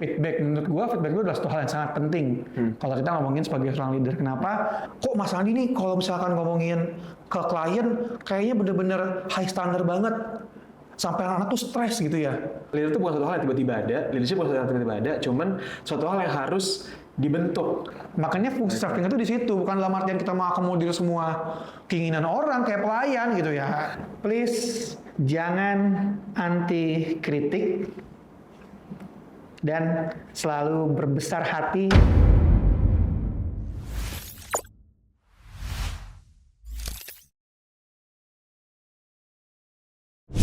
Feedback, menurut gua feedback itu adalah satu hal yang sangat penting. Kalau kita ngomongin sebagai seorang leader, kenapa? Kok Mas Andi nih kalau misalkan ngomongin ke klien, kayaknya bener-bener high standard banget. Sampai anak-anak tuh stres gitu ya. Leader itu bukan suatu hal yang tiba-tiba ada, leadership bukan suatu hal yang tiba-tiba ada, cuman suatu hal yang harus dibentuk. Makanya fungsi staffing itu di situ, bukan dalam artian kita mau akomodir semua keinginan orang kayak pelayan gitu ya. Please, jangan anti kritik dan selalu berbesar hati.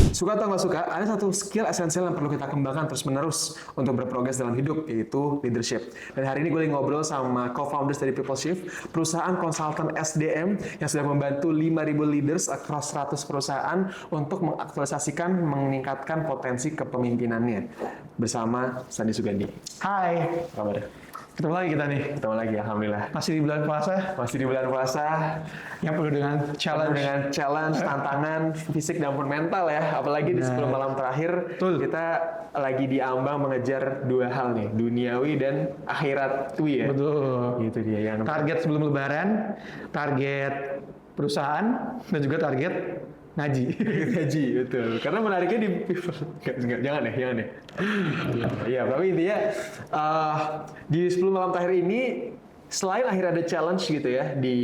Suka atau nggak suka, ada satu skill esensial yang perlu kita kembangkan terus-menerus untuk berprogres dalam hidup, yaitu leadership. Dan hari ini gue lagi ngobrol sama co-founders dari PeopleShift, perusahaan konsultan SDM yang sudah membantu 5.000 leaders across 100 perusahaan untuk mengaktualisasikan, meningkatkan potensi kepemimpinannya. Bersama Sandi Sugandi. Hai, Apa kabar? ketemu lagi kita nih. Ketemu lagi, alhamdulillah. Masih di bulan puasa Masih di bulan puasa, yang penuh dengan challenge. tantangan fisik dan pun mental ya. Apalagi di 10 malam terakhir, Betul. kita lagi diambang mengejar dua hal nih, duniawi dan akhiratwi ya. Betul. Gitu dia yang Target sebelum lebaran, target perusahaan, dan juga target ngaji. gaji, betul. Karena menariknya di jangan ya. Iya, tapi intinya di 10 malam terakhir ini selain akhirnya ada challenge gitu ya di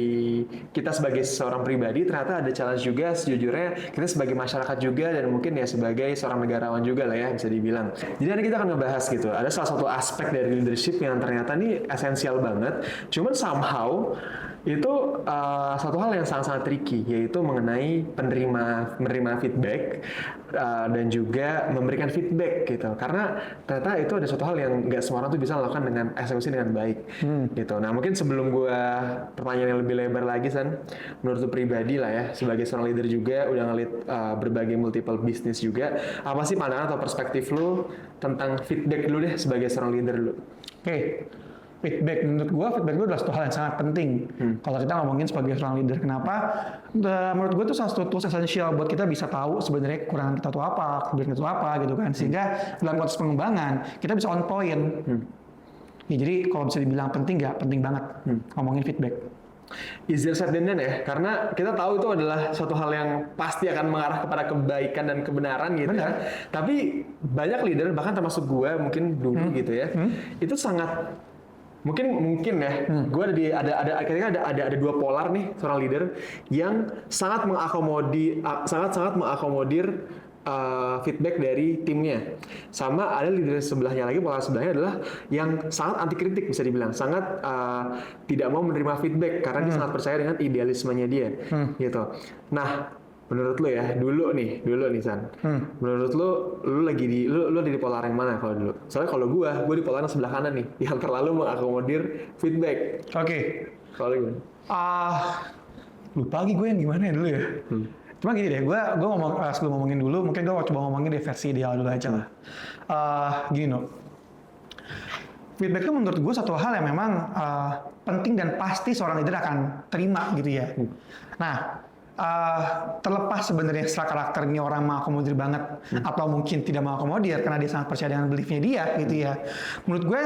kita sebagai seorang pribadi, ternyata ada challenge juga sejujurnya kita sebagai masyarakat juga dan mungkin ya sebagai seorang negarawan juga lah ya bisa dibilang. Jadi nanti kita akan ngebahas gitu. Ada salah satu aspek dari leadership yang ternyata nih esensial banget. Cuman somehow itu satu hal yang sangat-sangat tricky, yaitu mengenai menerima feedback dan juga memberikan feedback gitu. Karena ternyata itu ada suatu hal yang nggak semua orang tuh bisa lakukan dengan eksekusi dengan baik gitu. Nah mungkin sebelum gua pertanyaan yang lebih lebar lagi San, menurut lu pribadi lah ya sebagai seorang leader juga udah ngelit berbagai multiple bisnis juga, apa sih pandangan atau perspektif lu tentang feedback dulu deh sebagai seorang leader dulu? Oke. Feedback, menurut gua feedback itu adalah satu hal yang sangat penting. Kalau kita ngomongin sebagai seorang leader, kenapa? Menurut gua itu salah satu tools esensial buat kita bisa tahu sebenarnya kekurangan kita itu apa, kelebihan kita itu apa gitu kan. Sehingga dalam konteks pengembangan kita bisa on point. Ya, jadi kalau bisa dibilang penting nggak? Penting banget ngomongin feedback. Easier said than done ya, karena kita tahu itu adalah suatu hal yang pasti akan mengarah kepada kebaikan dan kebenaran gitu ya. Tapi banyak leader, bahkan termasuk gue mungkin dulu gitu ya, itu sangat mungkin ya, gue ada dua polar nih seorang leader yang sangat mengakomodir feedback dari timnya. Sama ada leader sebelahnya lagi, pola sebelahnya adalah yang sangat anti kritik bisa dibilang, sangat tidak mau menerima feedback karena dia sangat percaya dengan idealismenya dia, gitu. Nah, menurut lu ya, dulu nih San, menurut lu lagi lu di polar yang mana kalau dulu? Soalnya kalau gue di polar yang sebelah kanan nih, yang terlalu mengakomodir feedback. Oke. Kalau lu gimana? Lupa lagi gue yang gimana ya dulu ya. Cuma gini deh, gue ngomong sebelum ngomongin dulu, mungkin gue coba ngomongin di versi ideal dulu aja lah. Gini no, feedback itu menurut gue satu hal yang memang penting dan pasti seorang leader akan terima gitu ya. Nah, terlepas sebenarnya secara karakternya orang mengakomodir banget atau mungkin tidak mengakomodir karena dia sangat percaya dengan beliefnya dia gitu ya. Menurut gue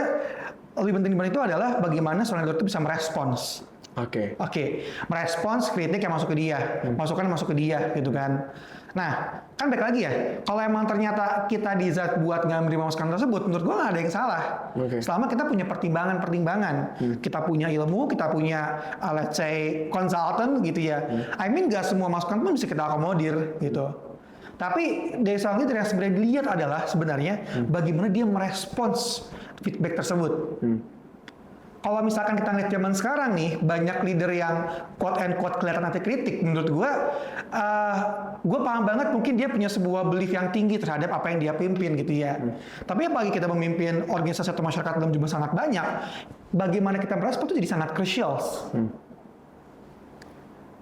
lebih penting dibanding itu adalah bagaimana seorang leader itu bisa merespons. Oke, merespons kritik yang masuk ke dia, masukan yang masuk ke dia gitu kan. Nah, kan baik lagi ya, kalau emang ternyata kita dizat buat nggak menerima masukan tersebut, menurut gua nggak ada yang salah. Selama kita punya pertimbangan, kita punya ilmu, kita punya let's say consultant gitu ya. I mean nggak semua masukan pun bisa kita akomodir gitu. Tapi dari seorang leader yang sebenarnya dilihat adalah sebenarnya bagaimana dia merespons feedback tersebut. Kalau misalkan kita ngeliat zaman sekarang nih, banyak leader yang quote-and-quote kelihatan anti kritik, menurut gue paham banget mungkin dia punya sebuah belief yang tinggi terhadap apa yang dia pimpin gitu ya. Tapi apalagi kita memimpin organisasi atau masyarakat dalam jumlah sangat banyak, bagaimana kita merespon itu jadi sangat crucial.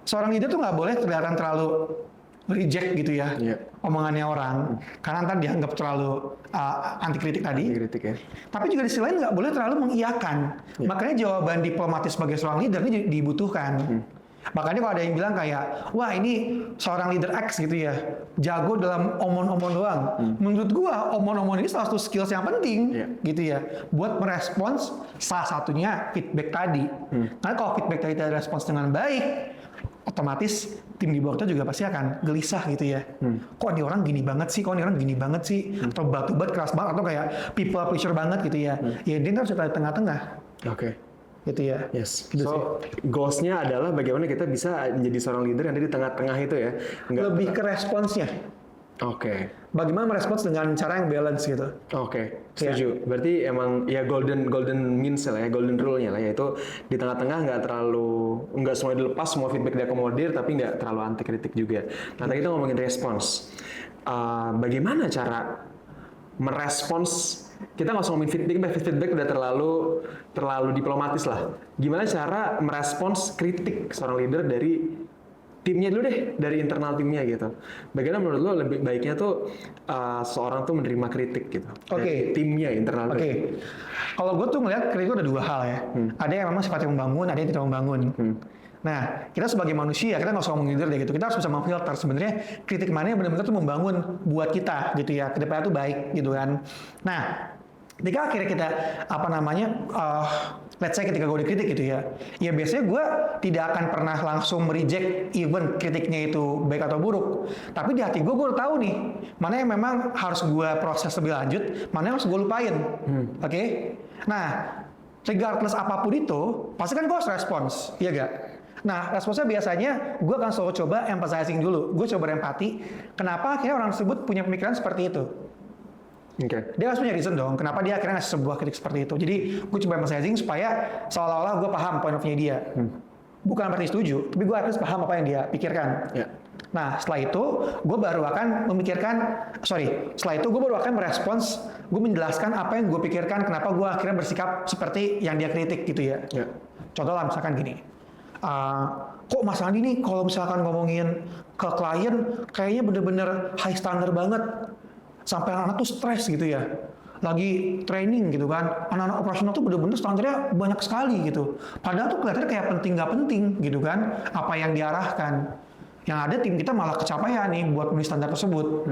Seorang leader tuh nggak boleh kelihatan terlalu reject gitu ya, omongannya orang, karena ntar dianggap terlalu anti kritik tadi. Ya. Tapi juga di sisi lain nggak boleh terlalu mengiyakan. Makanya jawaban diplomatis sebagai seorang leader ini dibutuhkan. Makanya kalau ada yang bilang kayak, wah ini seorang leader X gitu ya, jago dalam omong-omong doang. Menurut gua omong-omong ini salah satu skills yang penting gitu ya, buat merespons salah satunya feedback tadi. Karena kalau feedback tadi tidak respons dengan baik, otomatis tim di bawah kita juga pasti akan gelisah gitu ya. Kok ini orang gini banget sih, atau batu-bat keras banget, atau kayak people pleasure banget gitu ya. Ya dia harus ada di tengah-tengah. Oke. Gitu ya. Yes. Gitu So, goals-nya adalah bagaimana kita bisa menjadi seorang leader yang ada di tengah-tengah itu ya. Lebih ke responsnya. Oke. Bagaimana merespons dengan cara yang balance gitu. Oke, setuju. Berarti emang ya golden means lah ya, golden rule-nya lah, yaitu di tengah-tengah nggak semua dilepas, semua feedback diakomodir, tapi nggak terlalu anti kritik juga. Nah, tadi kita ngomongin respons. Bagaimana cara merespons? Kita nggak usah ngomongin feedback udah terlalu diplomatis lah. Gimana cara merespons kritik seorang leader dari timnya dulu deh, dari internal timnya gitu. Bagaimana menurut lo lebih baiknya tuh seorang tuh menerima kritik gitu? Dari timnya internal. Oke. Kalau gue tuh ngeliat kritik itu ada dua hal ya. Ada yang memang sifatnya membangun, ada yang tidak membangun. Nah, kita sebagai manusia, kita nggak usah ngomongin leader deh gitu. Kita harus bisa memfilter sebenarnya kritik mana yang benar-benar tuh membangun buat kita gitu ya. Kedepannya tuh baik gitu kan. Nah, ketika akhirnya kita let's say ketika gue dikritik gitu ya, ya biasanya gue tidak akan pernah langsung mereject even kritiknya itu baik atau buruk. Tapi di hati gue udah tahu nih mana yang memang harus gue proses lebih lanjut, mana yang harus gue lupain. Oke? Nah, regardless apapun itu, pasti kan gue harus respons, iya gak? Nah, responsnya biasanya gue akan selalu coba emphasizing dulu. Gue coba empati. Kenapa akhirnya orang tersebut punya pemikiran seperti itu? Dia harus punya reason dong, kenapa dia akhirnya ngasih sebuah kritik seperti itu. Jadi, gue coba emphasizing supaya seolah-olah gue paham point of view dia. Bukan berarti setuju, tapi gue harus paham apa yang dia pikirkan. Nah, setelah itu, gue baru akan merespons, gue menjelaskan apa yang gue pikirkan, kenapa gue akhirnya bersikap seperti yang dia kritik gitu ya. Contoh lah, misalkan gini, kok Mas Andi nih kalau misalkan ngomongin ke klien, kayaknya bener-bener high standard banget. Sampai anak-anak tuh stres gitu ya. Lagi training gitu kan. Anak-anak operasional tuh bener-bener standarnya banyak sekali gitu. Padahal tuh kelihatannya kayak penting nggak penting gitu kan. Apa yang diarahkan. Yang ada tim kita malah kecapaian nih buat memenuhi standar tersebut.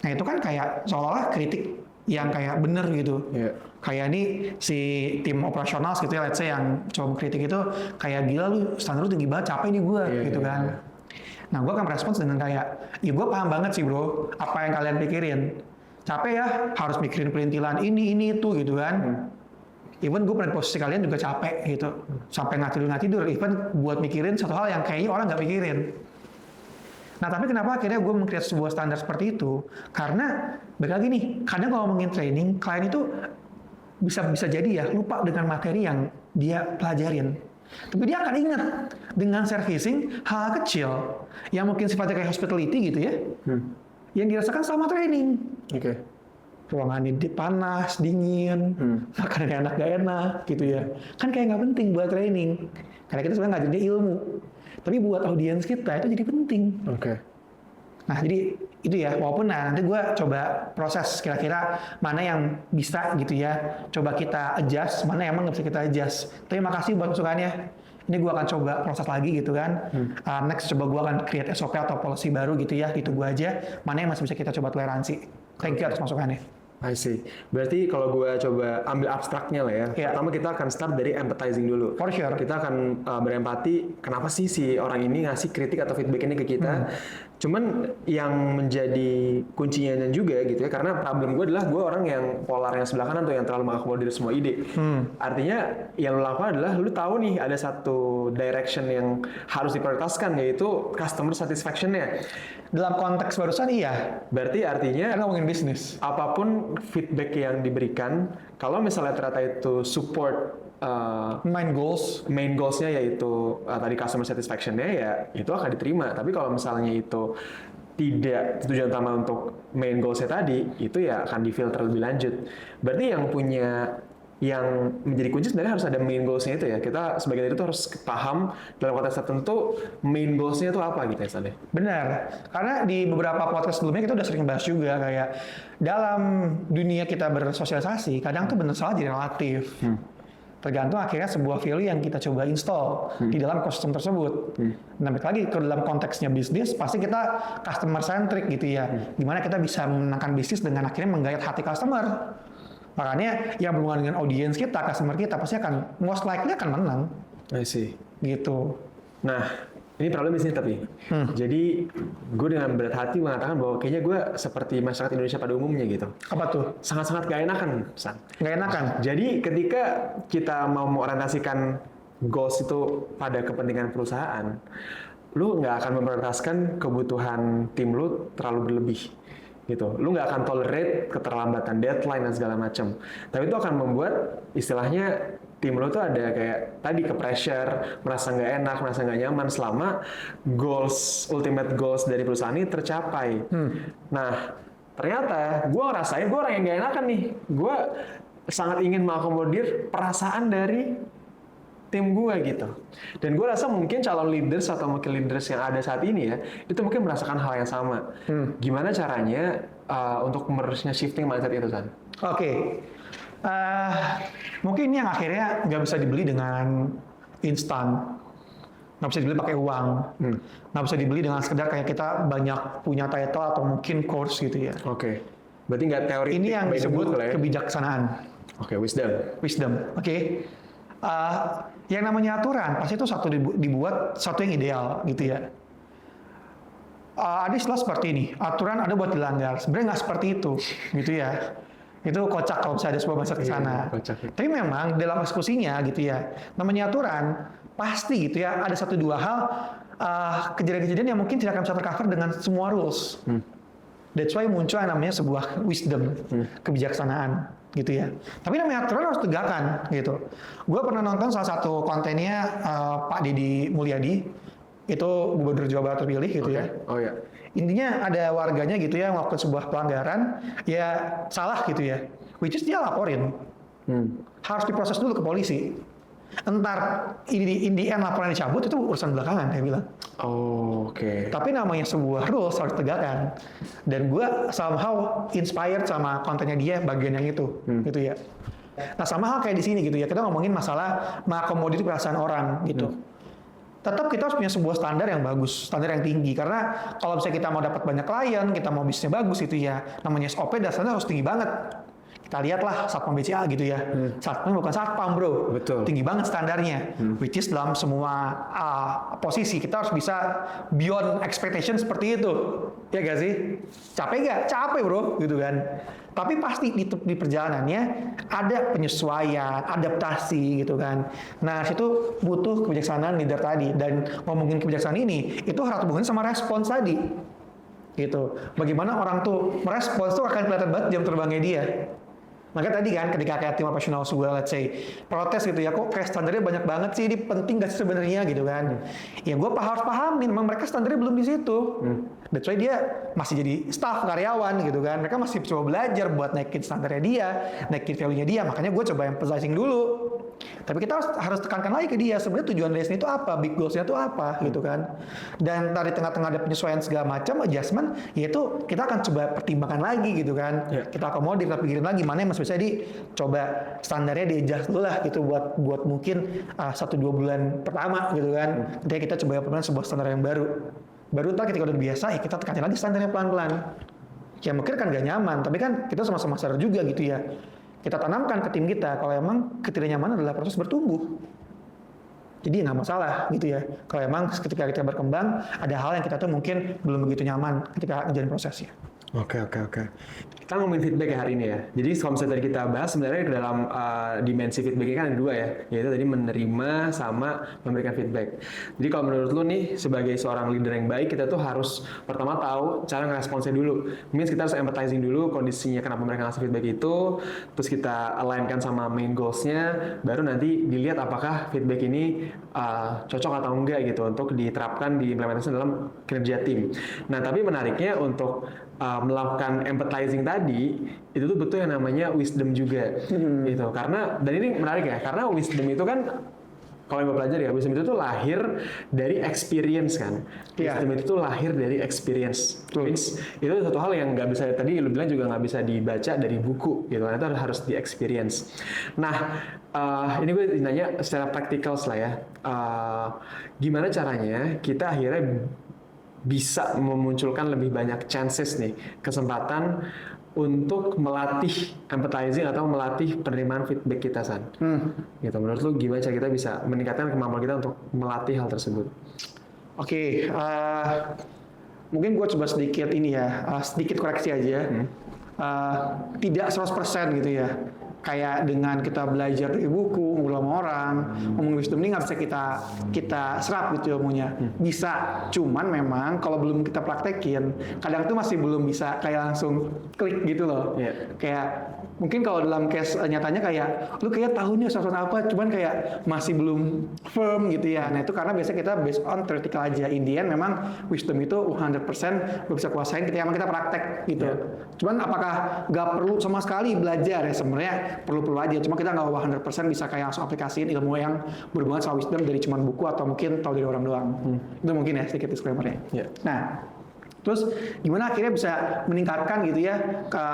Nah itu kan kayak seolah-olah kritik yang kayak bener gitu. Kayak ini si tim operasional gitu ya, let's say yang coba kritik itu kayak gila lu standar lu tinggi banget, capek nih gue gitu kan. Nah, gue akan merespons dengan kayak, ya gue paham banget sih bro, apa yang kalian pikirin. Capek ya, harus mikirin perintilan ini, itu gitu kan. Even gue pernah di posisi kalian juga capek gitu. Sampai nggak tidur, even buat mikirin satu hal yang kayaknya orang nggak pikirin. Nah, tapi kenapa akhirnya gue meng-create sebuah standar seperti itu? Karena, balik lagi nih, kadang kalau ngomongin training, klien itu bisa jadi ya, lupa dengan materi yang dia pelajarin. Tapi dia akan ingat dengan servicing hal kecil yang mungkin sifatnya kayak hospitality gitu ya, yang dirasakan selama training. Ruangannya panas, dingin, makanannya enak gak enak gitu ya. Kan kayak nggak penting buat training, karena kita sebenarnya ngajarin dia ilmu. Tapi buat audiens kita itu jadi penting. Nah, jadi itu ya, walaupun nanti gue coba proses kira-kira mana yang bisa gitu ya, coba kita adjust, mana yang emang nggak bisa kita adjust. Terima kasih buat masukannya. Ini gue akan coba proses lagi gitu kan. Next coba gue akan create SOP atau policy baru gitu ya, itu gue aja. Mana yang masih bisa kita coba toleransi. Thank you atas masukannya. I see. Berarti kalau gue coba ambil abstraknya lah ya. Pertama kita akan start dari empathizing dulu. For sure. Kita akan berempati, kenapa sih si orang ini ngasih kritik atau feedback ini ke kita. Cuman yang menjadi kuncinya juga gitu ya, karena problem gue adalah gue orang yang polarnya sebelah kanan tuh, yang terlalu mengakomodir semua ide. Artinya yang lo lakukan adalah lo tahu nih ada satu direction yang harus diprioritaskan, yaitu customer satisfaction-nya. Dalam konteks barusan iya. Berarti artinya kan ngomongin bisnis. Apapun feedback yang diberikan, kalau misalnya ternyata itu support main goals-nya yaitu tadi customer satisfaction-nya, ya itu akan diterima. Tapi kalau misalnya itu tidak tujuan utama untuk main goals-nya tadi, itu ya akan difilter lebih lanjut. Berarti yang menjadi kunci sebenarnya harus ada main goals-nya itu ya. Kita sebagai itu harus paham dalam konteks tertentu main goals-nya itu apa gitu ya, Sade. Benar. Karena di beberapa podcast sebelumnya kita udah sering bahas juga kayak dalam dunia kita bersosialisasi, kadang tuh benar salah jadi relatif. Tergantung akhirnya sebuah value yang kita coba install di dalam ekosistem tersebut. Nah, balik lagi ke dalam konteksnya bisnis, pasti kita customer centric gitu ya. Gimana kita bisa menangkan bisnis dengan akhirnya menggayat hati customer. Makanya yang berhubungan dengan audiens kita, customer kita pasti akan most likely akan menang. I see. Gitu. Nah, ini problem di sini tapi. Jadi gue dengan berat hati mengatakan bahwa kayaknya gue seperti masyarakat Indonesia pada umumnya gitu. Apa tuh? Sangat-sangat gak enakan, San. Nggak enakan? Jadi ketika kita mau mengorientasikan goals itu pada kepentingan perusahaan, lu nggak akan memprioritaskan kebutuhan tim lu terlalu berlebih. Gitu. Lu nggak akan tolerate keterlambatan deadline dan segala macam. Tapi itu akan membuat istilahnya tim lu tuh ada kayak tadi ke pressure, merasa nggak enak, merasa nggak nyaman selama ultimate goals dari perusahaan ini tercapai. Nah, ternyata gue ngerasain gue orang yang nggak enakan nih. Gue sangat ingin mengakomodir perasaan dari tim gue gitu. Dan gue rasa mungkin calon leaders atau mungkin leaders yang ada saat ini ya, itu mungkin merasakan hal yang sama. Gimana caranya untuk merusnya shifting mindset itu, San? Oke. Mungkin ini yang akhirnya nggak bisa dibeli dengan instan. Nggak bisa dibeli pakai uang. Nggak bisa dibeli dengan sekedar kayak kita banyak punya title atau mungkin course gitu ya. Oke. Berarti nggak teori. Ini yang disebut kebijaksanaan. Oke, wisdom. Wisdom, oke. Yang namanya aturan pasti itu dibuat satu yang ideal gitu ya. Ada istilah seperti ini, aturan ada buat dilanggar. Sebenarnya nggak seperti itu, gitu ya. Itu kocak kalau misalnya ada sebuah mindset ke sana. Tapi memang dalam eksekusinya gitu ya, namanya aturan pasti gitu ya. Ada satu dua hal kejadian-kejadian yang mungkin tidak akan bisa tercover dengan semua rules. That's why muncul yang namanya sebuah wisdom, kebijaksanaan gitu ya. Tapi namanya aturan harus tegakkan gitu. Gue pernah nonton salah satu kontennya Pak Deddy Mulyadi, itu gubernur Jawa Barat terpilih gitu ya. Oh ya. Intinya ada warganya gitu ya melakukan sebuah pelanggaran, ya salah gitu ya. Which is dia laporin. Harus diproses dulu ke polisi. Entar in the end laporan dicabut itu urusan belakangan, dia bilang. Oh, oke. Tapi namanya sebuah rules harus tegakkan. Dan gue somehow inspired sama kontennya dia bagian yang itu, gitu ya. Nah sama hal kayak di sini gitu ya, kita ngomongin masalah mengakomodir perasaan orang gitu. Tetap kita harus punya sebuah standar yang bagus, standar yang tinggi. Karena kalau misalnya kita mau dapat banyak klien, kita mau bisnisnya bagus itu ya, namanya SOP dasarnya harus tinggi banget. Kita lihatlah Satpam BCA gitu ya. Satpam bukan Satpam bro. Betul. Tinggi banget standarnya. Which is dalam semua posisi kita harus bisa beyond expectation seperti itu. Ya gak sih? Capek gak? Capek bro. Gitu kan. Tapi pasti di perjalanannya ada penyesuaian, adaptasi gitu kan. Nah situ butuh kebijaksanaan leader tadi. Dan ngomongin kebijaksanaan ini, itu harus hubungannya sama respons tadi. Gitu. Bagaimana orang tuh merespons tuh akan kelihatan banget jam terbangnya dia. Makanya tadi kan ketika kayak tim operasional sebuah let's say protes gitu ya, kok kayak standarnya banyak banget sih, ini penting gak sih sebenarnya gitu kan. Ya gue harus pahamin, memang mereka standarnya belum di situ. That's why dia masih jadi staff karyawan gitu kan. Mereka masih coba belajar buat naikin standarnya dia, naikin value-nya dia. Makanya gue coba emphasizing dulu. Tapi kita harus tekankan lagi ke dia sebenarnya tujuan dari sini itu apa, big goals-nya itu apa gitu kan. Dan dari tengah-tengah ada penyesuaian segala macam, adjustment, yaitu kita akan coba pertimbangkan lagi gitu kan. Kita akomodir, kita pikirin lagi mana yang masih bisa dicoba standarnya di-adjust dulu lah gitu buat mungkin 1-2 bulan pertama gitu kan. Ketika kita coba implement sebuah standar yang baru. Baru ntar ketika udah biasa, ya kita tekanin lagi standarnya pelan-pelan. Ya mungkin kan gak nyaman, tapi kan kita sama-sama sadar juga gitu ya. Kita tanamkan ke tim kita, kalau emang ketidaknyamanan adalah proses bertumbuh. Jadi nggak masalah gitu ya. Kalau emang ketika kita berkembang, ada hal yang kita tuh mungkin belum begitu nyaman ketika ngejalanin prosesnya. Oke. Kita ngomongin feedback ya hari ini ya. Jadi kalau misalnya tadi kita bahas sebenarnya ke dalam dimensi feedback kan ada dua ya. Yaitu tadi menerima sama memberikan feedback. Jadi kalau menurut lu nih sebagai seorang leader yang baik, kita tuh harus pertama tahu cara ngeresponsnya dulu. Mungkin kita harus empathizing dulu kondisinya kenapa mereka ngasih feedback itu. Terus kita alignkan sama main goals-nya. Baru nanti dilihat apakah feedback ini cocok atau enggak gitu untuk diterapkan diimplementasi dalam kinerja tim. Nah tapi menariknya untuk melakukan empathizing tadi itu tuh betul yang namanya wisdom juga gitu. Karena dan ini menarik ya, karena wisdom itu kan kalau yang gue pelajari ya, wisdom itu tuh lahir dari experience kan. Iya. Wisdom itu tuh lahir dari experience. Which itu satu hal yang nggak bisa, tadi lu bilang juga nggak bisa dibaca dari buku gitu kan, itu harus di experience. Nah, ini gue nanya secara praktikal lah ya. Gimana caranya kita akhirnya bisa memunculkan lebih banyak chances nih, kesempatan untuk melatih empathizing atau melatih penerimaan feedback kita, San. Gitu. Menurut lu gimana cara kita bisa meningkatkan kemampuan kita untuk melatih hal tersebut? Oke, mungkin gue coba sedikit ini ya, sedikit koreksi aja. Tidak 100% gitu ya. Kayak dengan kita belajar dari buku, ngobrol sama orang, ngomong wisdom ini nggak bisa kita serap gitu ilmunya. Bisa, cuman memang kalau belum kita praktekin, kadang tuh masih belum bisa kayak langsung klik gitu loh. Kayak mungkin kalau dalam case nyatanya kayak lu kayak tahu nih usaha apa, cuman kayak masih belum firm gitu ya. Nah itu karena biasanya kita based on theoretical aja. In the end memang wisdom itu 100% belum bisa kuasain ketika emang kita praktek gitu. Cuman apakah nggak perlu sama sekali belajar ya? Sebenarnya perlu aja, cuma kita nggak 100% bisa kayak langsung aplikasiin ilmu yang berhubungan sama wisdom dari cuman buku atau mungkin tahu dari orang doang. Itu mungkin ya sedikit disclaimer-nya. Nah, terus gimana akhirnya bisa meningkatkan gitu ya ke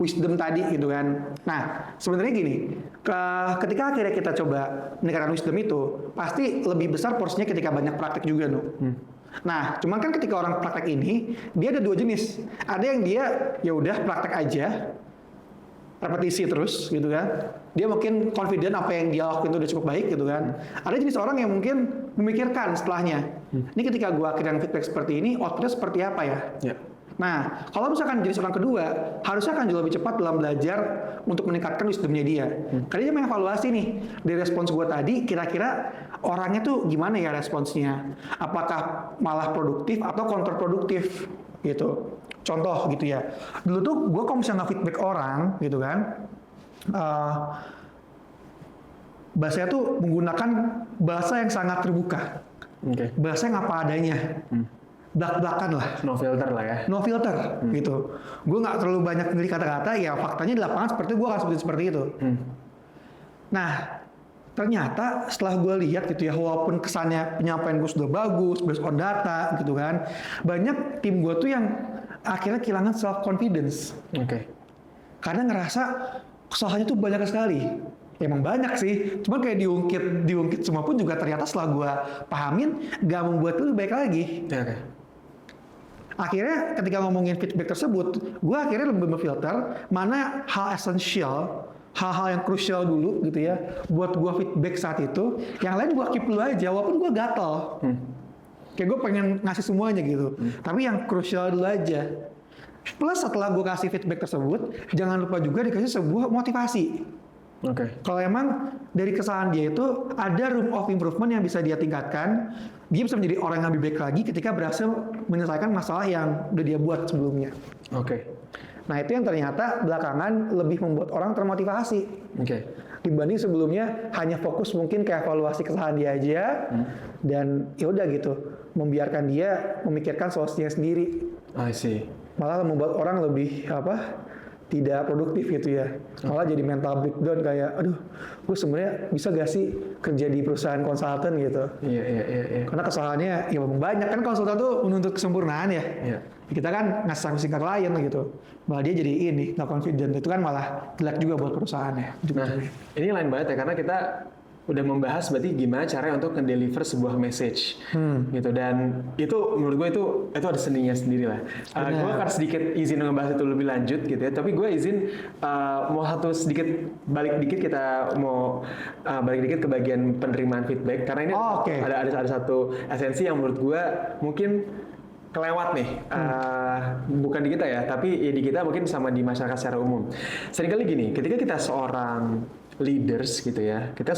wisdom tadi gitu kan. Nah, sebenarnya gini, ketika akhirnya kita coba meningkatkan wisdom itu, pasti lebih besar porsinya ketika banyak praktek juga Nah, cuman kan ketika orang praktek ini, dia ada dua jenis. Ada yang dia ya udah praktek aja, repetisi terus gitu kan. Dia mungkin confident apa yang dia lakuin itu udah cukup baik gitu kan. Ada jenis orang yang mungkin memikirkan setelahnya. Ini ketika gua akhirnya feedback seperti ini, outputnya seperti apa ya? Nah, kalau misalkan jenis orang kedua, harusnya akan jauh lebih cepat dalam belajar untuk meningkatkan wisdomnya dia. Karena dia mengevaluasi nih, dari respons gua tadi, kira-kira orangnya tuh gimana ya responsnya? Apakah malah produktif atau kontraproduktif gitu? Contoh gitu ya, dulu tuh gue kalau misalnya nge-feedback orang gitu kan, bahasanya tuh menggunakan bahasa yang sangat terbuka, bahasa yang apa adanya, belak-belakan lah. No filter lah ya. No filter gitu. Gue nggak terlalu banyak milih kata-kata, ya faktanya di lapangan seperti gue akan seperti itu. Nah, ternyata setelah gue lihat gitu ya, walaupun kesannya penyampaian gue sudah bagus, based on data gitu kan, banyak tim gue tuh yang akhirnya kehilangan self confidence. Karena ngerasa kesalahannya tuh banyak sekali. Emang banyak sih, cuman kayak diungkit semua pun juga ternyata setelah gue pahamin gak membuat itu baik lagi. Akhirnya ketika ngomongin feedback tersebut, gue akhirnya lebih memfilter mana hal esensial, hal-hal yang krusial dulu gitu ya, buat gue feedback saat itu. Yang lain gue keep dulu aja, walaupun gue gatel. Kayak gue pengen ngasih semuanya gitu. Tapi yang krusial dulu aja. Plus setelah gue kasih feedback tersebut, jangan lupa juga dikasih sebuah motivasi. Kalau emang dari kesalahan dia itu ada room of improvement yang bisa dia tingkatkan, dia bisa menjadi orang yang lebih baik lagi ketika berhasil menyelesaikan masalah yang udah dia buat sebelumnya. Nah itu yang ternyata belakangan lebih membuat orang termotivasi. Dibanding sebelumnya hanya fokus mungkin ke evaluasi kesalahan dia aja, dan ya udah gitu, membiarkan dia memikirkan solusinya sendiri. Malah membuat orang lebih tidak produktif gitu ya. Malah jadi mental breakdown kayak, aduh, gue sebenarnya bisa gak sih kerja di perusahaan konsultan gitu. Karena kesalahannya ya banyak kan, konsultan tuh menuntut kesempurnaan ya. Kita kan ngasih sanksi ke klien gitu. Malah dia jadi ini, nggak confident. Itu kan malah jelek juga buat perusahaannya. Nah, ini lain banget ya, karena kita udah membahas berarti gimana caranya untuk nge-deliver sebuah message gitu, dan itu menurut gue itu ada seninya sendiri lah. Gue akan sedikit izin ngebahas itu lebih lanjut gitu ya, tapi gue izin mau balik dikit ke bagian penerimaan feedback, karena ini ada satu esensi yang menurut gue mungkin kelewat nih, bukan di kita ya, tapi ya di kita mungkin sama di masyarakat secara umum. Seringkali gini, ketika kita seorang leaders gitu ya, kita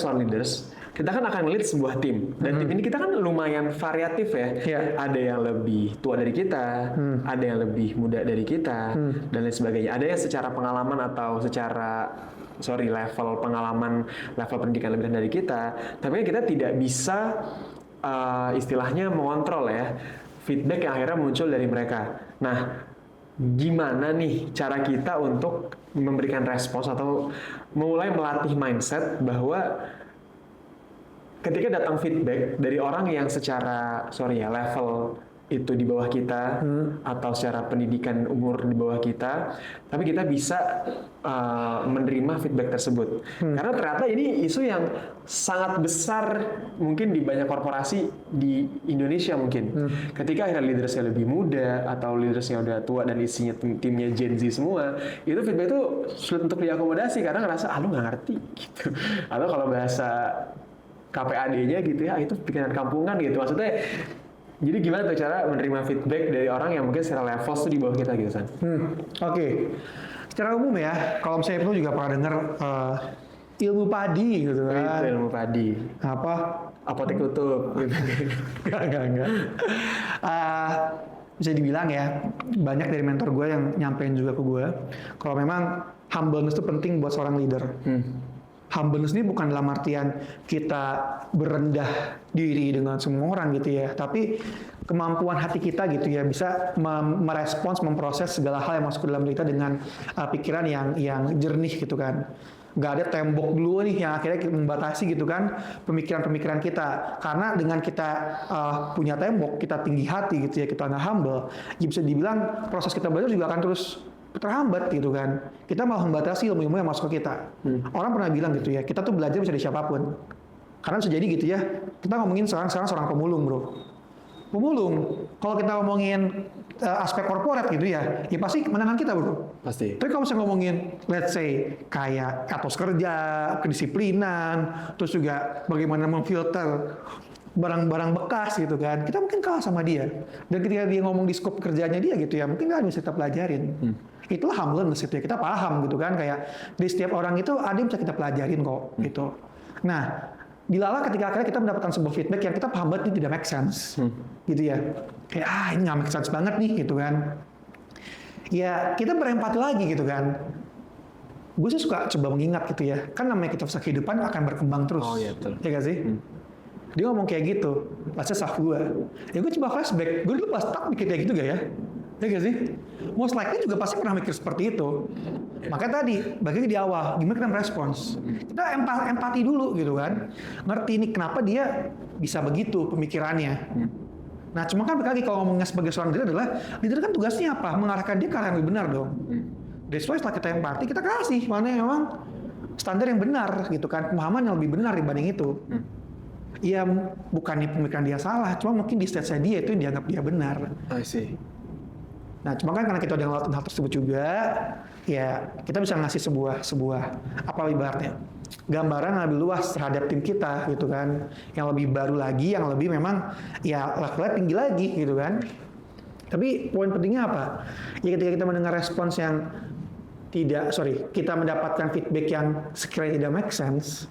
kan akan lead sebuah tim, dan tim ini kita kan lumayan variatif ya. Ada yang lebih tua dari kita, ada yang lebih muda dari kita, dan lain sebagainya. Ada yang secara pengalaman atau level pengalaman, level pendidikan lebih rendah dari kita, tapi kita tidak bisa istilahnya mengontrol ya feedback yang akhirnya muncul dari mereka. Nah, gimana nih cara kita untuk memberikan respons atau mulai melatih mindset bahwa ketika datang feedback dari orang yang secara level itu di bawah kita atau secara pendidikan umur di bawah kita, tapi kita bisa menerima feedback tersebut. Karena ternyata ini isu yang sangat besar mungkin di banyak korporasi di Indonesia mungkin. Ketika akhirnya leadersnya lebih muda atau leadersnya udah tua dan isinya timnya Gen Z semua, itu feedback itu sulit untuk diakomodasi karena ngerasa lu nggak ngerti gitu. Atau kalau bahasa KPAD-nya gitu ya, itu pikiran kampungan gitu. Maksudnya jadi gimana tuh cara menerima feedback dari orang yang mungkin secara level tuh di bawah kita gitu, San? Oke. Secara umum ya, kalau misalnya lu juga pernah dengar ilmu padi gitu kan. Itu ilmu padi. Apa? Apotek tutup. Gitu. Enggak. Bisa dibilang ya, banyak dari mentor gue yang nyampein juga ke gue, kalau memang humbleness itu penting buat seorang leader. Humbleness ini bukan dalam artian kita berendah diri dengan semua orang gitu ya, tapi kemampuan hati kita gitu ya bisa merespons, memproses segala hal yang masuk ke dalam kita dengan pikiran yang jernih gitu kan. Nggak ada tembok dulu nih yang akhirnya membatasi gitu kan pemikiran-pemikiran kita. Karena dengan kita punya tembok, kita tinggi hati gitu ya, kita nggak humble, ya bisa dibilang proses kita belajar juga akan terus terhambat gitu kan. Kita malah membatasi ilmu-ilmu yang masuk ke kita. Orang pernah bilang gitu ya, kita tuh belajar bisa dari siapapun. Karena bisa jadi gitu ya, kita ngomongin sekarang seorang pemulung bro. Pemulung, kalau kita ngomongin aspek korporat gitu ya pasti kemenangan kita bro. Pasti. Tapi kalau misalnya ngomongin, let's say, kayak etos kerja, kedisiplinan, terus juga bagaimana memfilter barang-barang bekas gitu kan, kita mungkin kalah sama dia. Dan ketika dia ngomong di skop kerjanya dia gitu ya, mungkin nggak bisa kita pelajarin. Itulah humbleness gitu ya, kita paham gitu kan, kayak di setiap orang itu ada yang bisa kita pelajarin kok gitu. Nah, dilala ketika akhirnya kita mendapatkan sebuah feedback yang kita paham banget ini tidak make sense, gitu ya. Kayak ini nggak make sense banget nih gitu kan. Ya kita berempati lagi gitu kan. Gue sih suka coba mengingat gitu ya, kan namanya kita usaha kehidupan akan berkembang terus. Oh iya betul. Ya gak sih? Dia ngomong kayak gitu, pasnya staff gue. Ya gue coba flashback, gue dulu pas staff mikir kayak gitu gak ya? Ya gak sih? Most likely juga pasti pernah mikir seperti itu. Makanya tadi, bagian di awal, gimana kita merespons? Kita empati dulu gitu kan. Ngerti nih kenapa dia bisa begitu pemikirannya. Nah cuma kan lagi kalau ngomongnya sebagai seorang leader adalah, leader kan tugasnya apa? Mengarahkan dia ke arah yang lebih benar dong. That's why setelah kita empati, kita kasih mana yang memang standar yang benar gitu kan. Pemahaman yang lebih benar dibanding itu. Ya bukannya pemikiran dia salah, cuma mungkin di stage-nya dia itu yang dianggap dia benar. I see. Nah, cuma kan karena kita udah ngelakuin hal tersebut juga, ya kita bisa ngasih sebuah apa ibaratnya gambaran yang lebih luas terhadap tim kita gitu kan, yang lebih baru lagi, yang lebih memang ya levelnya tinggi lagi gitu kan. Tapi poin pentingnya apa? Ya ketika kita mendengar respons yang kita mendapatkan feedback yang sekiranya tidak make sense,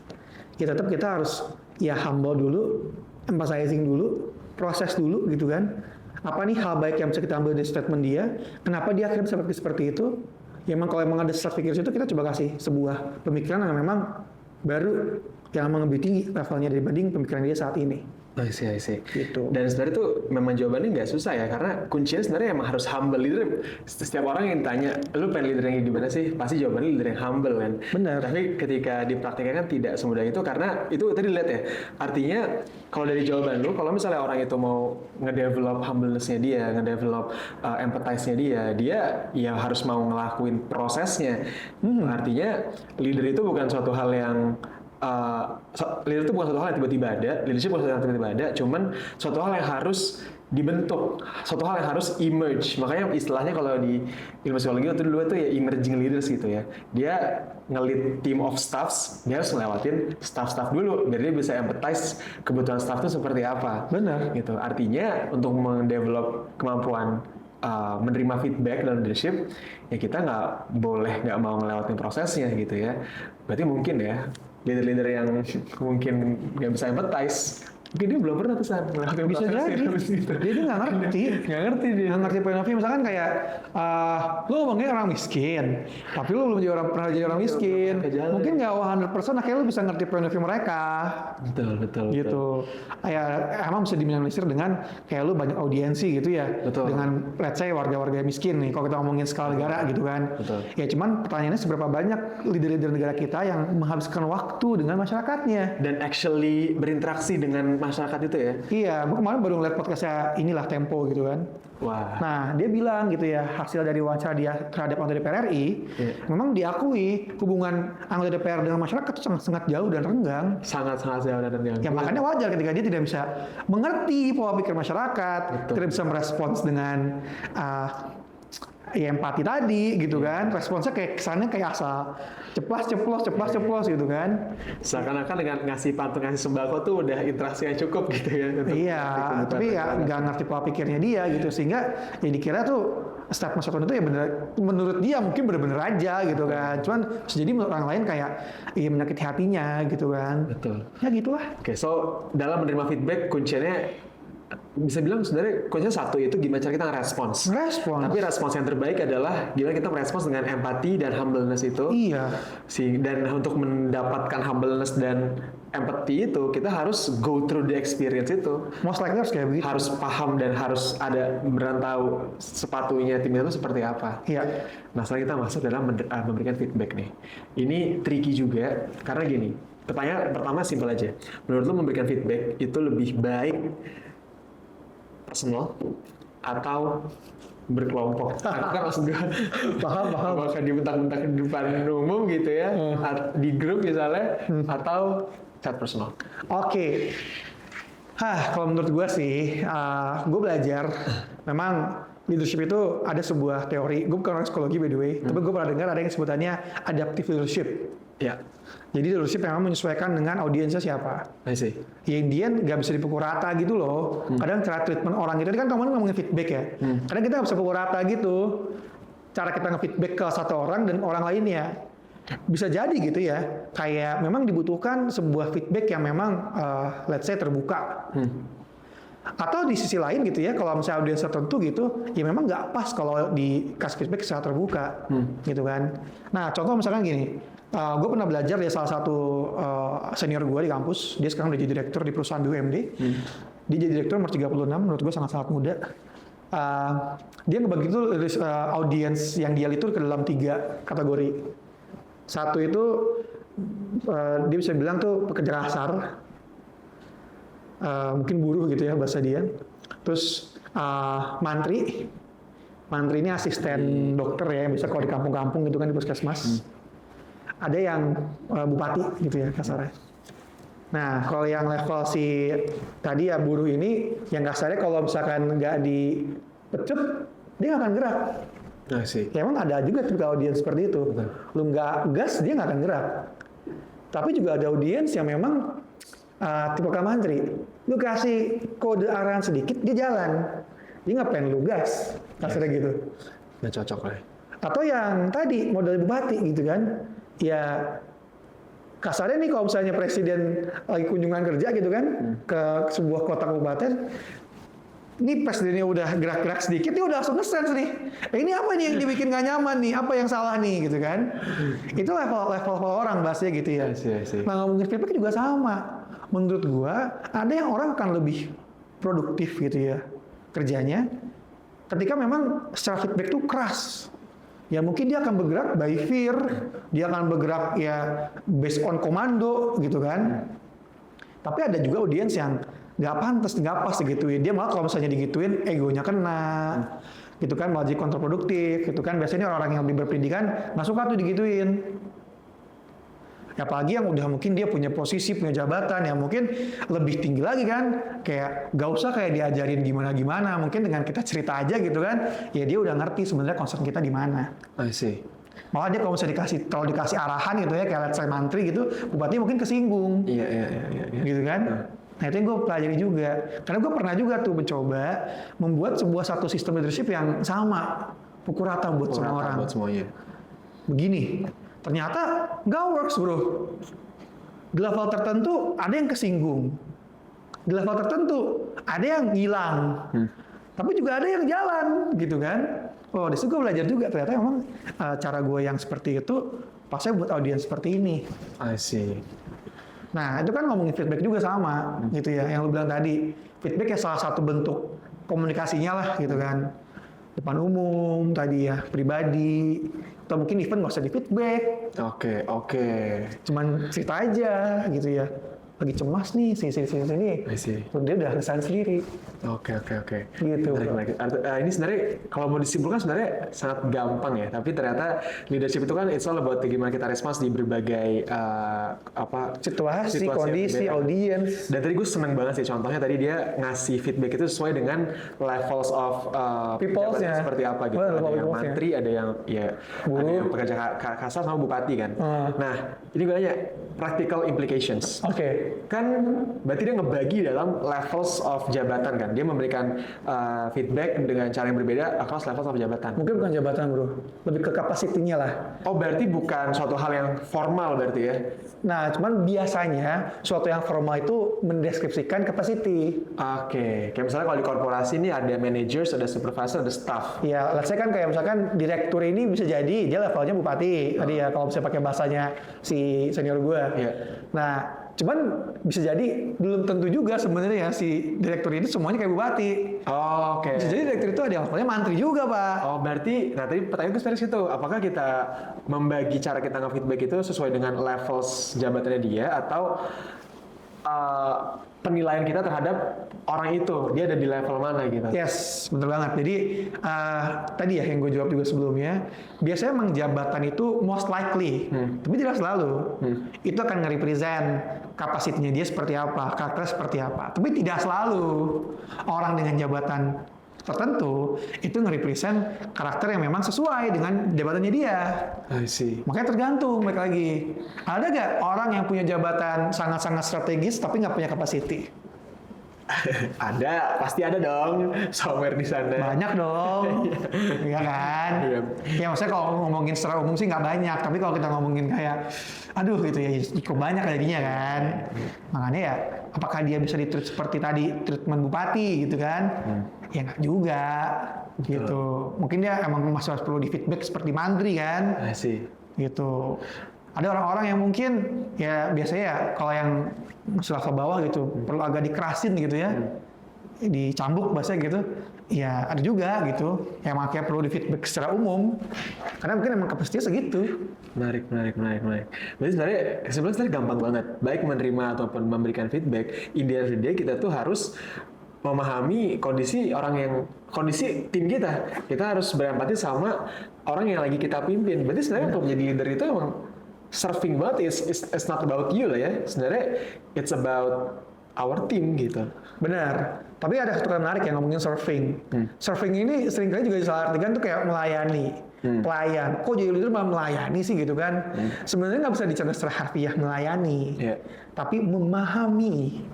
ya tetap kita harus ya humble dulu, emphasizing dulu, proses dulu gitu kan. Apa nih hal baik yang bisa kita ambil dari statement dia? Kenapa dia akhirnya seperti itu? Ya memang kalau emang ada start pikir itu, kita coba kasih sebuah pemikiran yang memang baru, yang memang lebih tinggi levelnya dibanding pemikiran dia saat ini. I see. Gitu. Dan sebenarnya tuh memang jawabannya nggak susah ya, karena kuncinya sebenarnya emang harus humble. Leader, setiap orang yang tanya, lu pengen leader yang gimana sih? Pasti jawabannya leader yang humble kan. Benar. Tapi ketika dipraktikkan kan tidak semudah itu, karena itu tadi lihat ya. Artinya kalau dari jawaban lu, kalau misalnya orang itu mau ngedevelop humbleness-nya dia, ngedevelop empathize-nya dia ya harus mau ngelakuin prosesnya. Artinya leader itu bukan suatu hal yang leader itu bukan suatu hal yang tiba-tiba ada, leadership bukan suatu hal yang tiba-tiba ada, cuman suatu hal yang harus dibentuk, suatu hal yang harus emerge. Makanya istilahnya kalau di ilmu psikologi itu dulu itu ya emerging leaders gitu ya. Dia nge-lead team of staffs, dia harus ngelewatin staff-staff dulu biar dia bisa empathize kebutuhan staff itu seperti apa. Benar. Gitu. Artinya untuk mendevelop kemampuan menerima feedback dalam leadership, ya kita nggak mau ngelewatin prosesnya gitu ya. Berarti mungkin ya leader-leader yang mungkin nggak bisa empathize Mungkin dia belum pernah tuh San ngelakuin Bisa profesi jadi. habis itu. Dia nggak ngerti. Nggak ngerti dia. Nggak ngerti point of view. Misalkan kayak, lu ngomongnya orang miskin, tapi lu belum pernah jadi orang miskin. Ke jalan. Mungkin nggak 100% akhirnya lu bisa ngerti point of view mereka. Betul. Gitu. Ya emang bisa diminimalisir dengan kayak lu banyak audiensi gitu ya. Betul. Dengan let's say warga-warga miskin nih, kalau kita ngomongin skala negara gitu kan. Betul. Ya cuman pertanyaannya seberapa banyak leader-leader negara kita yang menghabiskan waktu dengan masyarakatnya. Dan actually berinteraksi dengan masyarakat itu ya. Iya, gue kemarin baru ngeliat podcastnya inilah Tempo gitu kan. Wah. Nah, dia bilang gitu ya, hasil dari wawancara dia terhadap anggota DPR RI, memang diakui hubungan anggota DPR dengan masyarakat itu sangat jauh dan renggang. Sangat-sangat jauh dan yang. Ya makanya wajar ketika dia tidak bisa mengerti pola pikir masyarakat, Betul. tidak bisa merespons dengan ya empati tadi gitu kan. Responsnya kayak kesannya kayak asal ceplos gitu kan. Seakan-akan dengan ngasih pantun, ngasih sembako tuh udah interaksi yang cukup gitu ya. untuk Iya, kehidupan tapi ya masyarakat. nggak ngerti pola pikirnya dia gitu, sehingga ya dikira tuh statement itu ya bener, menurut dia mungkin bener-bener aja gitu kan. Cuman bisa jadi menurut orang lain kayak ya menyakiti hatinya gitu kan. Betul. Ya gitulah. Oke, so dalam menerima feedback kuncinya bisa bilang sebenarnya kuncinya satu, yaitu gimana cara kita ngerespons. Respons. Tapi respons yang terbaik adalah gimana kita merespons dengan empati dan humbleness itu. Iya. Dan untuk mendapatkan humbleness dan empathy itu kita harus go through the experience itu. Most likely harus kayak begitu. Harus paham dan harus ada beneran tahu sepatunya tim itu seperti apa. Iya. Nah, setelah kita masuk dalam memberikan feedback nih. Ini tricky juga karena gini. Pertanyaan pertama simpel aja. Menurut lo memberikan feedback itu lebih baik personal atau berkelompok? Kan maksud gue Paham. apakah dibentak-bentak di depan umum gitu ya, di grup misalnya, atau chat personal? Oke. Kalau menurut gue sih, gue belajar memang leadership itu ada sebuah teori. Gue bukan orang psikologi by the way, tapi gue pernah dengar ada yang sebutannya adaptive leadership. Ya, Jadi leadership yang memang menyesuaikan dengan audiensnya siapa. I see. Ya Indian nggak bisa dipukul rata gitu loh. Kadang cara treatment orang itu, kan kemarin ngomongin feedback ya. Kadang kita nggak bisa pukul rata gitu. Cara kita nge-feedback ke satu orang dan orang lainnya. Bisa jadi gitu ya. Kayak memang dibutuhkan sebuah feedback yang memang let's say terbuka. Atau di sisi lain gitu ya, kalau misalnya audiens tertentu gitu, ya memang nggak pas kalau dikasih feedback secara terbuka, gitu kan. Nah, contoh misalkan gini, gue pernah belajar dari salah satu senior gue di kampus, dia sekarang udah jadi direktur di perusahaan BUMD. Dia jadi direktur nomor 36, menurut gue sangat-sangat muda. Dia ngebagi itu audiens yang dia lihat ke dalam 3 kategori. Satu itu dia bisa bilang tuh pekerja kasar, mungkin buruh gitu ya bahasa dia. Terus mantri ini asisten dokter ya, bisa kalau di kampung-kampung gitu kan di puskesmas. Ada yang bupati gitu ya kasarnya. Nah kalau yang level si tadi ya buruh ini, yang kasarnya kalau misalkan nggak dipecut dia nggak akan gerak. I see. Ya emang ada juga tipe audiens seperti itu. Lu nggak gas dia nggak akan gerak. Tapi juga ada audiens yang memang tipe mantri, lu kasih kode arahan sedikit dia jalan, dia nggak pengen lu gas, kasarnya gitu. Nggak cocok lah. Atau yang tadi model bupati gitu kan, ya kasarnya nih kalau misalnya presiden lagi kunjungan kerja gitu kan ke sebuah kota kabupaten, ini presidennya udah gerak-gerak sedikit, dia udah langsung nge-sense nih. Ini apa nih yang dibikin gak nyaman nih? Apa yang salah nih gitu kan? Itu level orang bahasanya gitu ya. I see. Nah ngomongin feedback juga sama. Menurut gua ada yang orang akan lebih produktif gitu ya kerjanya ketika memang secara feedback tuh keras. Ya mungkin dia akan bergerak by fear, dia akan bergerak ya based on komando gitu kan. Tapi ada juga audiens yang nggak pantas, nggak pas digituin. Dia malah kalau misalnya digituin, egonya kena, gitu kan, malah jadi kontraproduktif, gitu kan. Biasanya orang-orang yang lebih berpendidikan nggak suka tuh digituin. Ya, apalagi yang udah mungkin dia punya posisi, punya jabatan, yang mungkin lebih tinggi lagi kan. Kayak nggak usah kayak diajarin gimana-gimana, mungkin dengan kita cerita aja gitu kan, ya dia udah ngerti sebenarnya concern kita di mana. I see. Malah dia kalau misalnya kalau dikasih arahan gitu ya, kayak let's say mantri gitu, bupati mungkin kesinggung. Iya. Gitu kan. Nah itu yang gue pelajari juga. Karena gue pernah juga tuh mencoba membuat satu sistem leadership yang sama, pukul rata buat semua orang. Buat semuanya. Begini, ternyata nggak works bro. Di level tertentu ada yang kesinggung. di level tertentu. Ada yang hilang, tapi juga ada yang jalan gitu kan. Oh, di situ gue belajar juga ternyata emang cara gue yang seperti itu pasnya buat audiens seperti ini. I see. Nah, itu kan ngomongin feedback juga sama gitu ya. Yang lu bilang tadi, feedback ya salah satu bentuk komunikasinya lah gitu kan. Depan umum tadi ya, pribadi, atau mungkin even nggak usah di feedback. Oke. Cuman cerita aja gitu ya. Lagi cemas nih, sini. I see. Dia udah kesan sendiri. Oke. Gitu. Menarik. Ini sebenarnya kalau mau disimpulkan sebenarnya sangat gampang ya. Tapi ternyata leadership itu kan it's all about bagaimana kita respons di berbagai Situasi, kondisi, yang berbeda. audiens. Dan tadi gue seneng banget sih contohnya tadi dia ngasih feedback itu sesuai dengan levels of Peoples-nya. jabatan seperti apa gitu. Well, Ada yang peoples-nya. mantri, ada yang Guru. ada yang pekerja kasar sama bupati kan. Nah, ini gue nanya practical implications. Oke. Kan berarti dia ngebagi dalam levels of jabatan kan. Dia memberikan feedback dengan cara yang berbeda across levels of jabatan. Mungkin bukan jabatan bro, lebih ke kapasitinya lah. Oh, berarti bukan suatu hal yang formal berarti ya? Nah, cuman biasanya suatu yang formal itu mendeskripsikan capacity. Oke, kayak misalnya kalau di korporasi ini ada managers, ada supervisor, ada staff. Ya, let's say kan kayak misalkan direktur ini bisa jadi dia levelnya bupati. Tadi ya kalau bisa pakai bahasanya si senior gue. Iya. Nah, cuman bisa jadi belum tentu juga sebenarnya ya si direktur ini semuanya kayak bupati. Oh, oke. Bisa jadi direktur itu ada yang levelnya mantri juga, Pak. Oh, berarti, nah tadi pertanyaan gue sebenarnya situ, apakah kita membagi cara kita nge-feedback itu sesuai dengan levels jabatannya dia, atau penilaian kita terhadap orang itu, dia ada di level mana gitu? Yes, betul banget. Jadi tadi ya yang gue jawab juga sebelumnya, biasanya emang jabatan itu most likely, tapi tidak selalu. Itu akan nge-represent kapasitinya dia seperti apa, karakter seperti apa. Tapi tidak selalu orang dengan jabatan tertentu itu nge-represent karakter yang memang sesuai dengan jabatannya dia. I see. Makanya tergantung, balik lagi. Ada gak orang yang punya jabatan sangat-sangat strategis tapi nggak punya capacity? Ada, pasti ada dong, somewhere di sana. Banyak dong, iya kan? Iya. Ya maksudnya kalau ngomongin secara umum sih nggak banyak, tapi kalau kita ngomongin kayak, aduh gitu ya cukup banyak jadinya kan. Makanya ya, apakah dia bisa di-treat seperti tadi treatment bupati gitu kan? Ya nggak juga, gitu. Mungkin dia emang masih harus perlu di-feedback seperti mantri kan? I see. Gitu. Ada orang-orang yang mungkin ya biasanya ya kalau yang masuk ke bawah gitu perlu agak dikerasin gitu ya, dicambuk bahasa gitu. Ya ada juga gitu yang makanya perlu di feedback secara umum karena mungkin emang kapasitasnya segitu. Menarik. Berarti sebenarnya gampang banget, baik menerima ataupun memberikan feedback. Idealnya kita tuh harus memahami kondisi tim kita. Kita harus berempati sama orang yang lagi kita pimpin. Berarti sebenarnya untuk menjadi leader itu emang serving banget, it's not about you lah ya. Sebenarnya it's about our team gitu. Benar. Tapi ada satu kata menarik yang ngomongin surfing. Surfing ini seringkali juga disalahartikan tuh kayak melayani, pelayan. Kok jadi leader malah melayani sih gitu kan? Sebenarnya nggak bisa dicerna secara harfiah melayani, tapi memahami.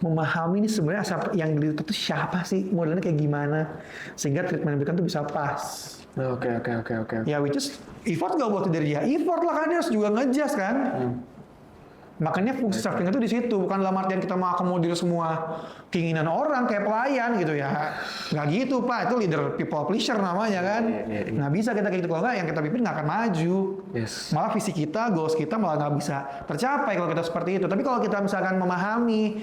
Memahami ini sebenarnya yang leader itu siapa sih, modelnya kayak gimana, sehingga treatment yang diberikan tuh bisa pas. Oke. Ya which is effort gak buat dari dia, effort lah kan dia harus juga ngejas kan. Makanya fungsi surfing itu di situ, bukan dalam artian kita mengakomodir semua keinginan orang kayak pelayan gitu ya. Nggak gitu Pak, itu leader people pleaser namanya kan. Nggak bisa kita kayak gitu, kalau nggak yang kita pimpin nggak akan maju. Yes. Malah visi kita, goals kita malah nggak bisa tercapai kalau kita seperti itu. Tapi kalau kita misalkan memahami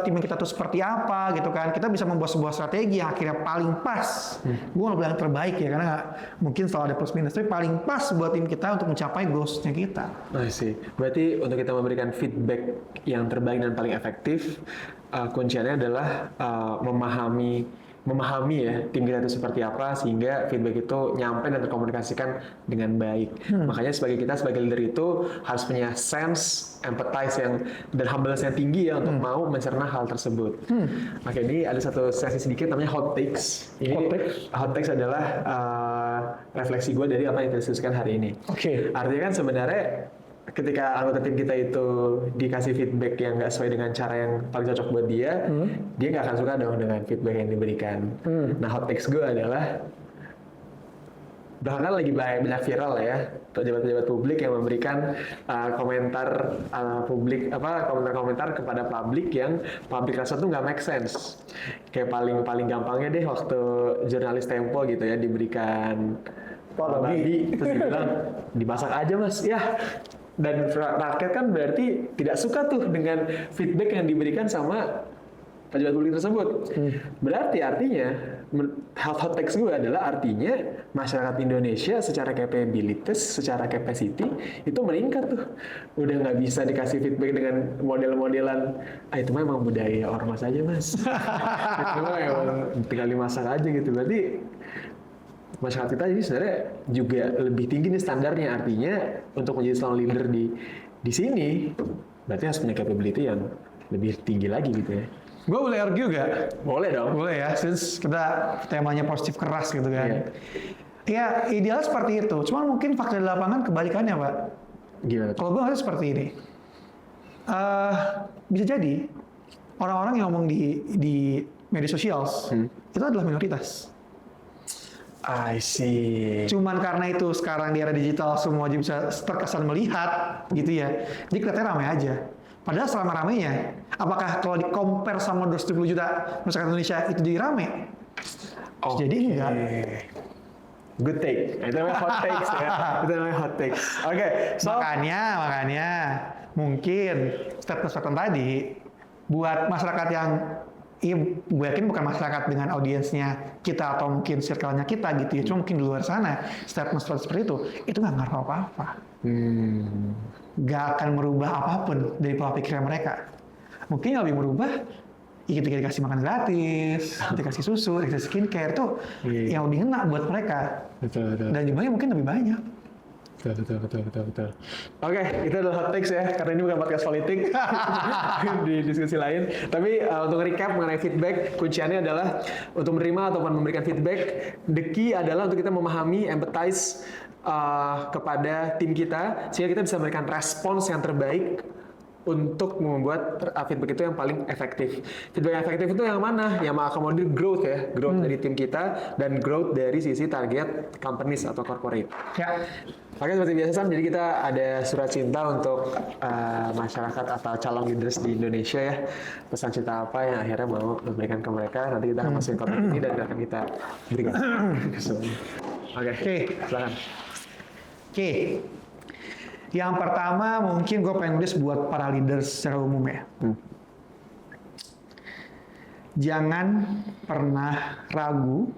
tim kita tuh seperti apa gitu kan, kita bisa membuat sebuah strategi yang akhirnya paling pas. Gue nggak bilang terbaik ya, karena mungkin selalu ada plus minus, tapi paling pas buat tim kita untuk mencapai goals-nya kita. I see. Berarti untuk kita memberikan feedback yang terbaik dan paling efektif, kuncinya adalah memahami ya tim kita itu seperti apa sehingga feedback itu nyampe dan terkomunikasikan dengan baik. Makanya sebagai leader itu harus punya sense, empathize dan humbleness yang tinggi ya untuk mau mencerna hal tersebut. Oke, ini ada satu sesi sedikit namanya hot takes. Hot takes adalah refleksi gue dari apa yang didiskusikan hari ini. Oke. Artinya kan sebenarnya ketika anggota tim kita itu dikasih feedback yang nggak sesuai dengan cara yang paling cocok buat dia, dia nggak akan suka dong dengan feedback yang diberikan. Nah, hot takes gue adalah Bahkan lagi banyak viral ya pejabat-pejabat publik yang memberikan komentar publik komentar-komentar kepada publik yang publik rasa tuh nggak make sense. Kayak paling gampangnya deh waktu jurnalis Tempo gitu ya diberikan babi terus dibilang dimasak aja mas ya. Dan rakyat kan berarti tidak suka tuh dengan feedback yang diberikan sama pejabat publik tersebut. Berarti artinya hot takes gue adalah artinya masyarakat Indonesia secara capabilities, secara capacity itu meningkat tuh. Udah nggak bisa dikasih feedback dengan model-modelan itu mah emang budaya ormas aja mas. Itu mah emang tinggal dimasak aja gitu. Berarti masyarakat kita ini sebenarnya juga lebih tinggi nih standarnya. Artinya untuk menjadi seorang leader di sini berarti harus punya capability yang lebih tinggi lagi gitu ya. Gue boleh argue gak? Boleh dong. Boleh ya, since kita temanya positif keras gitu kan. Iya, ideal seperti itu. Cuman mungkin fakta di lapangan kebalikannya, Pak. Gimana? Kalau gue ngeliatnya seperti ini. Bisa jadi orang-orang yang ngomong di media sosial itu adalah minoritas. I see. Cuman karena itu sekarang di era digital semua aja bisa terkesan melihat gitu ya. Jadi kelihatannya ramai aja. Padahal selama ramainya, apakah kalau di-compare sama 270 juta masyarakat Indonesia itu jadi rame? Jadi enggak. Good take. Itu namanya hot takes ya. Itu namanya hot takes. Oke. So, Makanya mungkin statement tadi buat masyarakat yang gue yakin bukan masyarakat dengan audiensnya kita atau mungkin circle-nya kita gitu ya. Cuma mungkin di luar sana statement seperti itu nggak ngaruh apa-apa. Nggak akan merubah apapun dari pola pikir mereka. Mungkin yang lebih merubah, ketika dikasih makan gratis, dikasih susu, dikasih skincare tuh yang lebih ngena buat mereka. Betul. Dan jumlahnya mungkin lebih banyak. Betul. Oke, itu adalah hot takes ya, karena ini bukan podcast politik di diskusi lain. Tapi untuk recap mengenai feedback, kunciannya adalah untuk menerima ataupun memberikan feedback. The key adalah untuk kita memahami, empathize kepada tim kita, sehingga kita bisa memberikan respons yang terbaik untuk membuat feedback itu yang paling efektif. Feedback yang efektif itu yang mana? Yang mengakomodir growth ya, growth dari tim kita dan growth dari sisi target companies atau corporate. Ya. Oke, seperti biasa Sam, jadi kita ada surat cinta untuk masyarakat atau calon leaders di Indonesia ya. Pesan cinta apa yang akhirnya mau memberikan ke mereka, nanti kita akan masukin konten ini dan akan kita berikan. Oke, silakan. Oke. Yang pertama mungkin gue pengen nulis buat para leaders secara umum ya. Jangan pernah ragu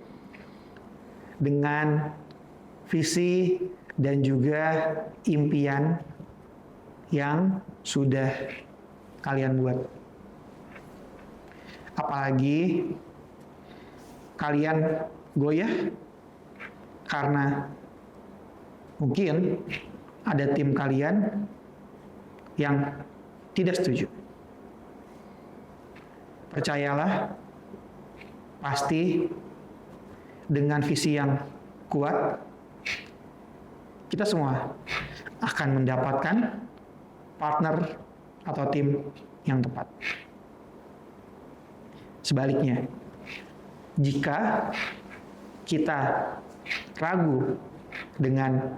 dengan visi dan juga impian yang sudah kalian buat. Apalagi kalian goyah karena mungkin ada tim kalian yang tidak setuju. Percayalah, pasti dengan visi yang kuat, kita semua akan mendapatkan partner atau tim yang tepat. Sebaliknya, jika kita ragu dengan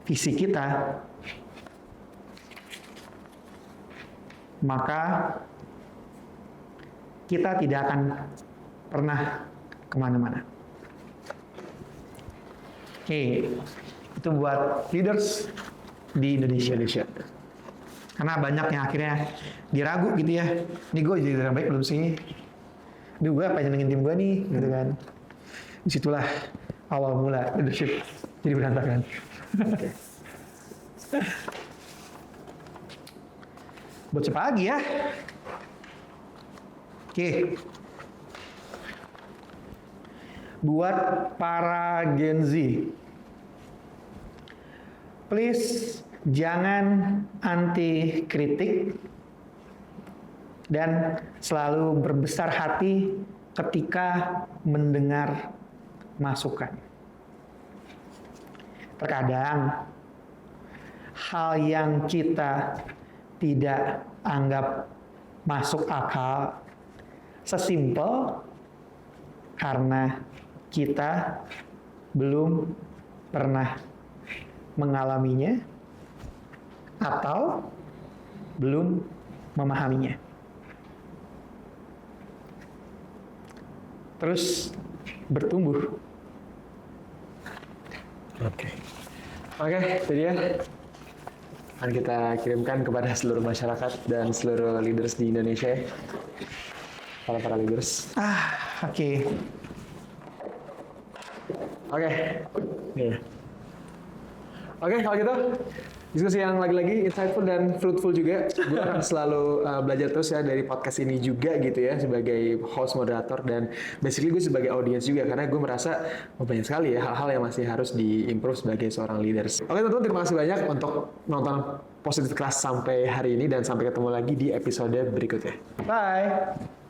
visi kita, maka kita tidak akan pernah kemana-mana. Oke, itu buat leaders di Indonesia. Karena banyak yang akhirnya diragu gitu ya. Ini gue jadi leader yang baik belum sih? Duh, gue pengen nyenengin tim gue nih, gitu kan. Disitulah awal mula leadership jadi berantakan. Buat siapa lagi ya? Oke. Buat para Gen Z, please jangan anti kritik dan selalu berbesar hati ketika mendengar masukan. Terkadang hal yang kita tidak anggap masuk akal sesimpel karena kita belum pernah mengalaminya atau belum memahaminya. Terus bertumbuh. Oke, itu dia. Akan kita kirimkan kepada seluruh masyarakat dan seluruh leaders di Indonesia ya. Para leaders. Oke. Oke. Nih. Oke, kalau gitu diskusi yang lagi-lagi insightful dan fruitful juga. Gue akan selalu belajar terus ya dari podcast ini juga gitu ya sebagai host moderator dan basically gue sebagai audience juga karena gue merasa banyak sekali ya hal-hal yang masih harus diimprove sebagai seorang leaders. Oke teman-teman, terima kasih banyak untuk nonton Positive Class sampai hari ini dan sampai ketemu lagi di episode berikutnya. Bye.